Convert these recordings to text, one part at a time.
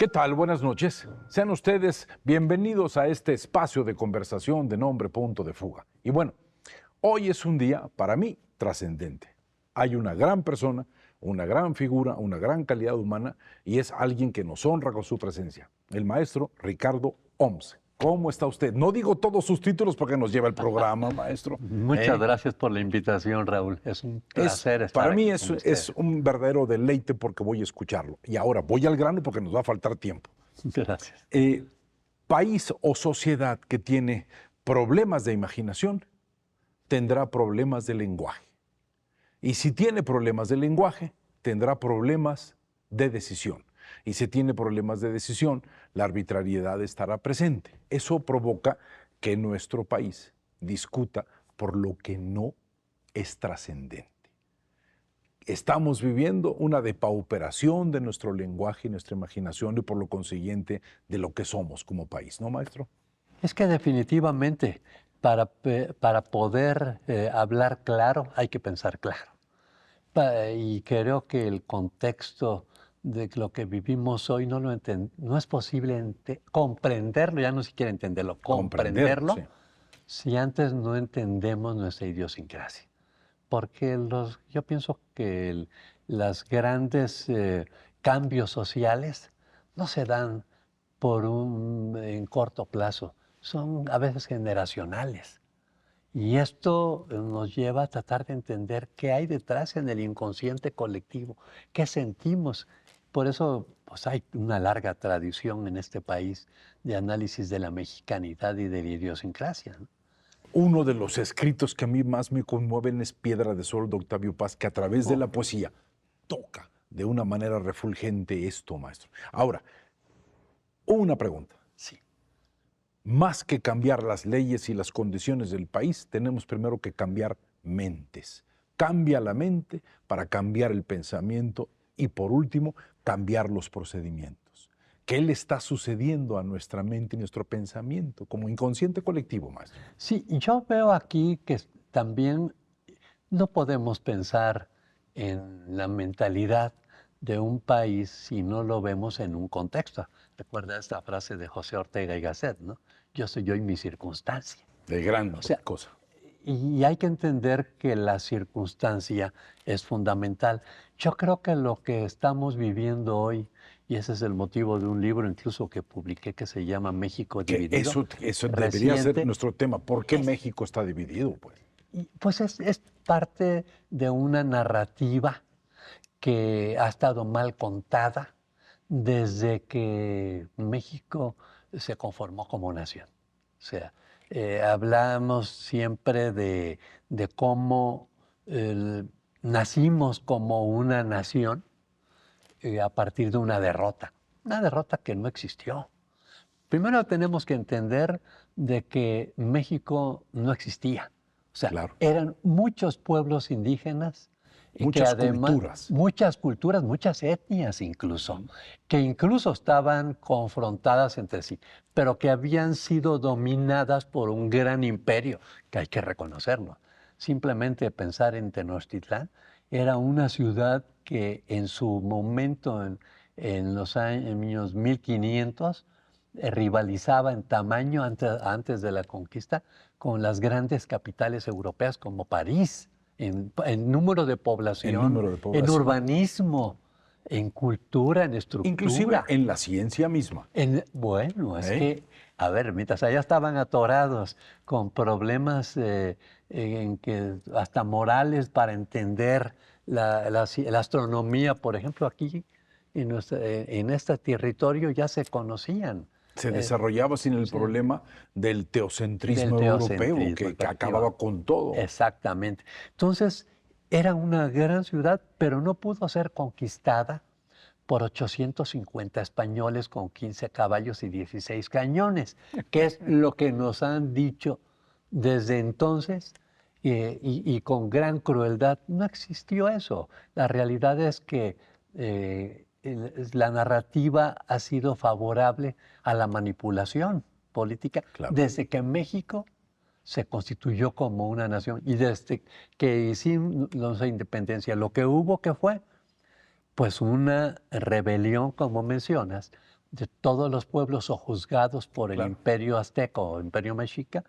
¿Qué tal? Buenas noches. Sean ustedes bienvenidos a este espacio de conversación de nombre Punto de Fuga. Y bueno, hoy es un día para mí trascendente. Hay una gran persona, una gran figura, una gran calidad humana y es alguien que nos honra con su presencia, el maestro Ricardo Homs. ¿Cómo está usted? No digo todos sus títulos porque nos lleva el programa, maestro. Muchas gracias por la invitación, Raúl. Es un placer estar para mí aquí con usted. es un verdadero deleite porque voy a escucharlo. Y ahora voy al grano porque nos va a faltar tiempo. Gracias. País o sociedad que tiene problemas de imaginación tendrá problemas de lenguaje. Y si tiene problemas de lenguaje, tendrá problemas de decisión. Y si tiene problemas de decisión, la arbitrariedad estará presente. Eso provoca que nuestro país discuta por lo que no es trascendente. Estamos viviendo una depauperación de nuestro lenguaje y nuestra imaginación y por lo consiguiente de lo que somos como país, ¿no, maestro? Es que definitivamente para poder hablar claro hay que pensar claro. Y creo que el contexto de lo que vivimos hoy no es posible comprenderlo, ya no siquiera entenderlo, comprenderlo, sí. si antes no entendemos nuestra idiosincrasia. Porque yo pienso que los grandes cambios sociales no se dan en corto plazo, son a veces generacionales. Y esto nos lleva a tratar de entender qué hay detrás en el inconsciente colectivo, qué sentimos. Por eso pues, hay una larga tradición en este país de análisis de la mexicanidad y de la idiosincrasia, ¿no? Uno de los escritos que a mí más me conmueven es Piedra de Sol de Octavio Paz, que a través de la poesía toca de una manera refulgente esto, maestro. Ahora, una pregunta. Sí. Más que cambiar las leyes y las condiciones del país, tenemos primero que cambiar mentes. Cambia la mente para cambiar el pensamiento y, por último, cambiar los procedimientos. ¿Qué le está sucediendo a nuestra mente y nuestro pensamiento como inconsciente colectivo, maestro? Sí, yo veo aquí que también no podemos pensar en la mentalidad de un país si no lo vemos en un contexto. Recuerda esta frase de José Ortega y Gasset, ¿no? Yo soy yo y mi circunstancia. De gran O sea, cosa. Y hay que entender que la circunstancia es fundamental. Yo creo que lo que estamos viviendo hoy, y ese es el motivo de un libro incluso que publiqué que se llama México Que Dividido. eso debería ser nuestro tema. ¿Por qué México está dividido, pues? Pues es parte de una narrativa que ha estado mal contada desde que México se conformó como nación. O sea, hablamos siempre de cómo nacimos como una nación a partir de una derrota que no existió. Primero tenemos que entender de que México no existía. O sea, Claro. eran muchos pueblos indígenas, Muchas que además, culturas. muchas culturas, muchas etnias incluso, que incluso estaban confrontadas entre sí, pero que habían sido dominadas por un gran imperio, que hay que reconocerlo. Simplemente pensar en Tenochtitlán era una ciudad que en su momento, en los años 1500, rivalizaba en tamaño antes de la conquista con las grandes capitales europeas como París, en número de población, en urbanismo, en cultura, en estructura. Inclusive en la ciencia misma. Bueno, es que, a ver, mientras allá estaban atorados con problemas en que hasta morales para entender la astronomía, por ejemplo, aquí en este territorio ya se conocían. Se desarrollaba sin el problema del teocentrismo europeo que acababa con todo. Exactamente. Entonces, era una gran ciudad, pero no pudo ser conquistada por 850 españoles con 15 caballos y 16 cañones, que es lo que nos han dicho desde entonces y con gran crueldad. No existió eso. La realidad es que la narrativa ha sido favorable a la manipulación política desde que México se constituyó como una nación y desde que hicimos la independencia. Lo que hubo que fue pues una rebelión, como mencionas, de todos los pueblos sojuzgados por el Claro. imperio azteca o imperio mexica,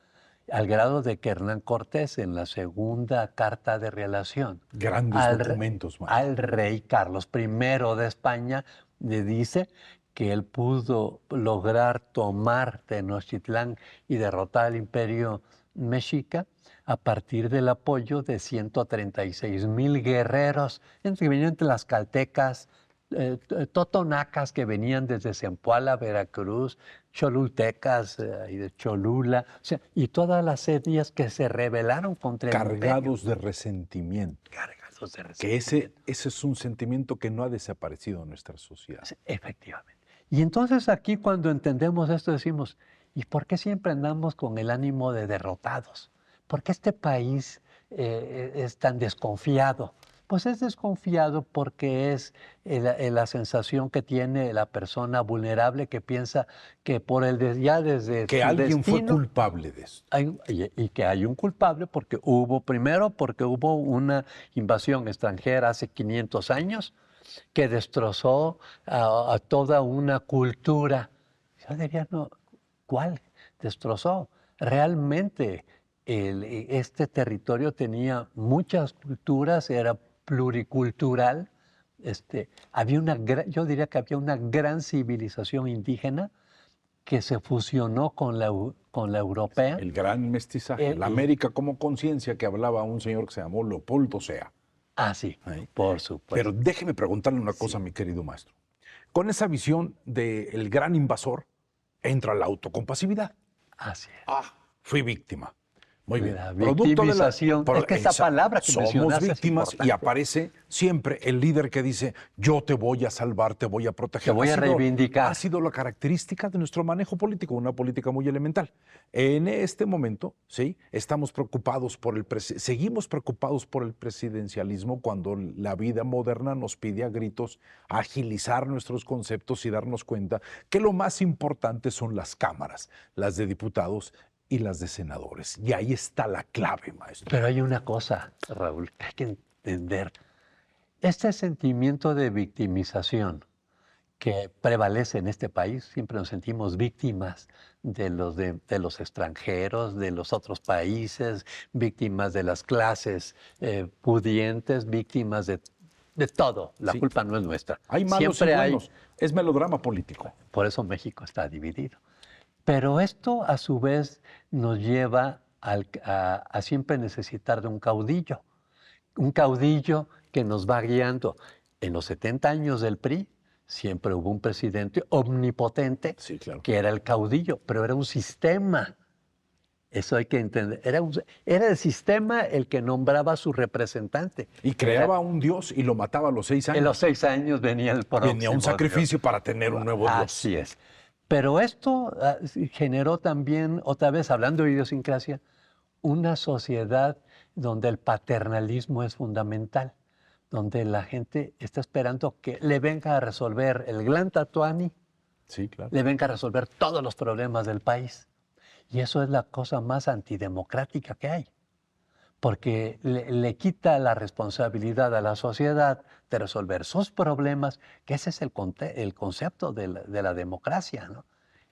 al grado de que Hernán Cortés, en la segunda carta de relación Grandes documentos, maestro. al rey Carlos I de España, le dice que él pudo lograr tomar Tenochtitlán y derrotar al imperio mexica a partir del apoyo de 136,000 guerreros, entre que venían de las caltecas, totonacas que venían desde Zempoala, Veracruz, cholultecas y de Cholula, o sea, y todas las etnias que se rebelaron contra el imperio. Cargados de resentimiento. Cargados de Que resentimiento. ese es un sentimiento que no ha desaparecido en nuestra sociedad. Sí, efectivamente. Y entonces aquí cuando entendemos esto decimos, ¿y por qué siempre andamos con el ánimo de derrotados? ¿Por qué este país es tan desconfiado? Pues es desconfiado porque es la sensación que tiene la persona vulnerable que piensa que por ya desde Que su alguien fue destino culpable de esto. y que hay un culpable porque porque hubo una invasión extranjera hace 500 años que destrozó a toda una cultura. Yo diría, no, ¿cuál? Destrozó. Realmente este territorio tenía muchas culturas, era pluricultural. Yo diría que había una gran civilización indígena que se fusionó con la europea. El gran mestizaje. La Y- América como conciencia que hablaba un señor que se llamó Leopoldo Sea. Sí, Ahí. por Pero supuesto. déjeme preguntarle una cosa, mi querido maestro. Con esa visión del gran invasor entra la autocompasividad. Así es. Fui víctima. Muy bien. La victimización. Es que esa palabra que somos mencionaste es víctimas y importante. aparece siempre el líder que dice, yo te voy a salvar, te voy a proteger. Te voy a reivindicar. Ha sido la característica de nuestro manejo político, una política muy elemental. En este momento, sí, estamos preocupados seguimos preocupados por el presidencialismo cuando la vida moderna nos pide a gritos agilizar nuestros conceptos y darnos cuenta que lo más importante son las cámaras, las de diputados y las de senadores. Y ahí está la clave, maestro. Pero hay una cosa, Raúl, que hay que entender. Este sentimiento de victimización que prevalece en este país, siempre nos sentimos víctimas de los extranjeros, de los otros países, víctimas de las clases pudientes, víctimas de todo. La Sí. culpa no es nuestra. Hay malos Siempre y buenos. Es melodrama político. Por eso México está dividido. Pero esto a su vez nos lleva a siempre necesitar de un caudillo que nos va guiando. En los 70 años del PRI siempre hubo un presidente omnipotente Sí, claro. que era el caudillo, pero era un sistema. Eso hay que entender. Era el sistema el que nombraba a su representante. Y creaba un dios y lo mataba a los 6 años. En los 6 años venía el próximo. Venía un sacrificio para tener un nuevo dios. Así es. Pero esto generó también, otra vez hablando de idiosincrasia, una sociedad donde el paternalismo es fundamental, donde la gente está esperando que le venga a resolver el Gran Tatuani, Sí, claro. le venga a resolver todos los problemas del país. Y eso es la cosa más antidemocrática que hay, porque le quita la responsabilidad a la sociedad de resolver sus problemas, que ese es el concepto de la democracia, ¿no?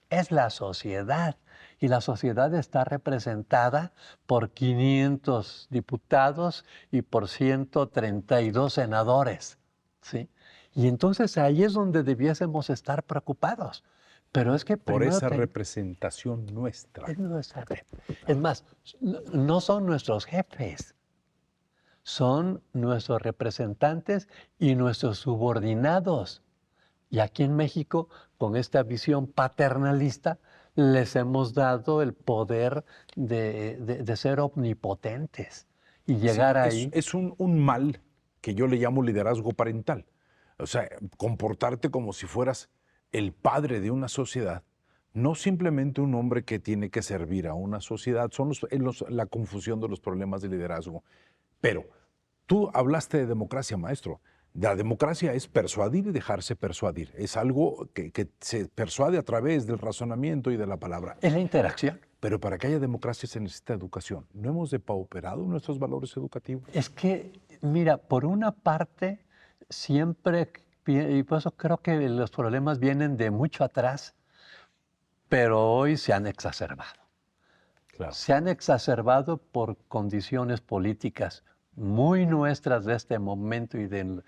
Es la sociedad, y la sociedad está representada por 500 diputados y por 132 senadores, ¿sí? Y entonces ahí es donde debiésemos estar preocupados. Pero es que Por primero esa representación nuestra. es más, no son nuestros jefes, son nuestros representantes y nuestros subordinados. Y aquí en México, con esta visión paternalista, les hemos dado el poder de ser omnipotentes y llegar ahí. Es un mal que yo le llamo liderazgo parental. O sea, comportarte como si fueras el padre de una sociedad, no simplemente un hombre que tiene que servir a una sociedad. Son la confusión de los problemas de liderazgo. Pero tú hablaste de democracia, maestro. La democracia es persuadir y dejarse persuadir. Es algo que se persuade a través del razonamiento y de la palabra. Es la interacción. Pero para que haya democracia se necesita educación. ¿No hemos depauperado nuestros valores educativos? Es que, mira, por una parte, siempre Y por eso creo que los problemas vienen de mucho atrás, pero hoy se han exacerbado. Claro. Se han exacerbado por condiciones políticas muy nuestras de este momento y de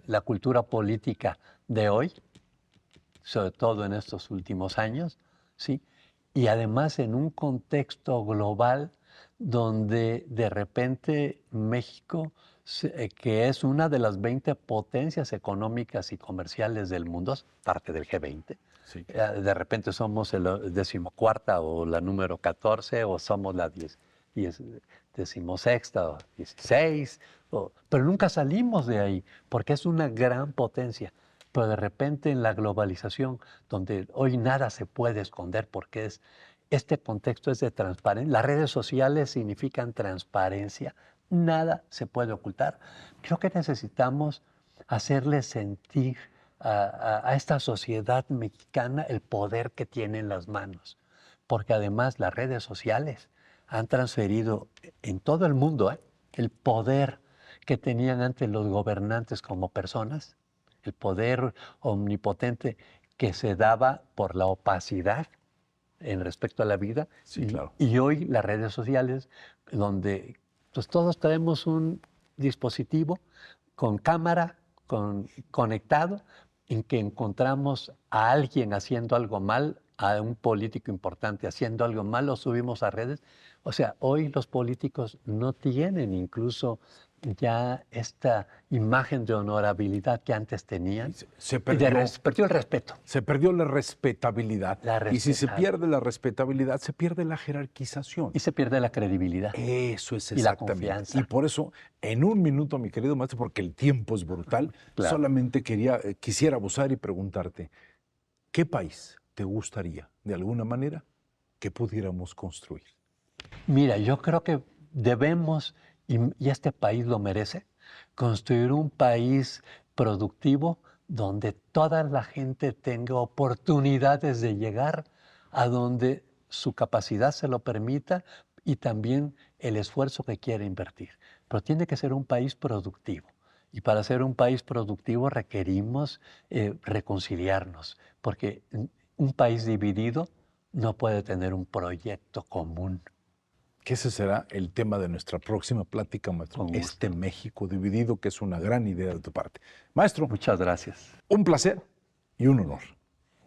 la cultura política de hoy, sobre todo en estos últimos años, ¿sí? Y además en un contexto global donde de repente México, que es una de las 20 potencias económicas y comerciales del mundo, parte del G20, Sí. de repente somos la 14ª o la número 14 o somos la 16ª o 16, pero nunca salimos de ahí porque es una gran potencia. Pero de repente en la globalización, donde hoy nada se puede esconder porque este contexto es de transparencia, las redes sociales significan transparencia, nada se puede ocultar. Creo que necesitamos hacerle sentir a esta sociedad mexicana el poder que tiene en las manos, porque además las redes sociales han transferido en todo el mundo el poder que tenían antes los gobernantes como personas, el poder omnipotente que se daba por la opacidad en respecto a la vida. Sí, claro. Y hoy las redes sociales, donde pues, todos traemos un dispositivo con cámara, conectado, en que encontramos a alguien haciendo algo mal, a un político importante haciendo algo mal, lo subimos a redes. O sea, hoy los políticos no tienen incluso ya esta imagen de honorabilidad que antes tenían. Se Y perdió, perdió el respeto. se perdió la respetabilidad. Y si se respetabilidad. pierde la respetabilidad, se pierde la jerarquización. Y se pierde la credibilidad. Eso es Y la exactamente. confianza. Y por eso, en un minuto, mi querido maestro, porque el tiempo es brutal, Claro. solamente quisiera abusar y preguntarte, ¿qué país te gustaría, de alguna manera, que pudiéramos construir? Mira, yo creo que debemos, y este país lo merece, construir un país productivo donde toda la gente tenga oportunidades de llegar a donde su capacidad se lo permita y también el esfuerzo que quiere invertir. Pero tiene que ser un país productivo. Y para ser un país productivo requerimos reconciliarnos, porque un país dividido no puede tener un proyecto común. Que ese será el tema de nuestra próxima plática, maestro. Con gusto. Este México dividido, que es una gran idea de tu parte. Maestro, Muchas gracias. un placer y un honor.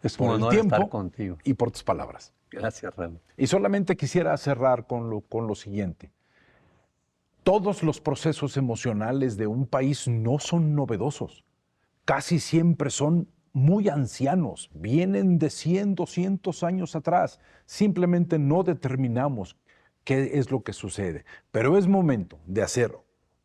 Es Por un el honor tiempo estar contigo. y por tus palabras. Gracias, Raúl. Y solamente quisiera cerrar con lo siguiente. Todos los procesos emocionales de un país no son novedosos. Casi siempre son muy ancianos. Vienen de 100, 200 años atrás. Simplemente no determinamos qué es lo que sucede. Pero es momento de hacer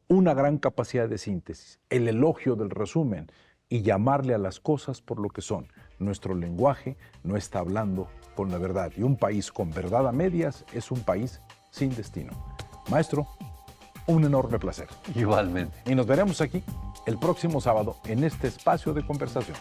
una gran capacidad de síntesis, el elogio del resumen y llamarle a las cosas por lo que son. Nuestro lenguaje no está hablando con la verdad. Y un país con verdad a medias es un país sin destino. Maestro, un enorme placer. Igualmente. Y nos veremos aquí el próximo sábado en este espacio de conversación.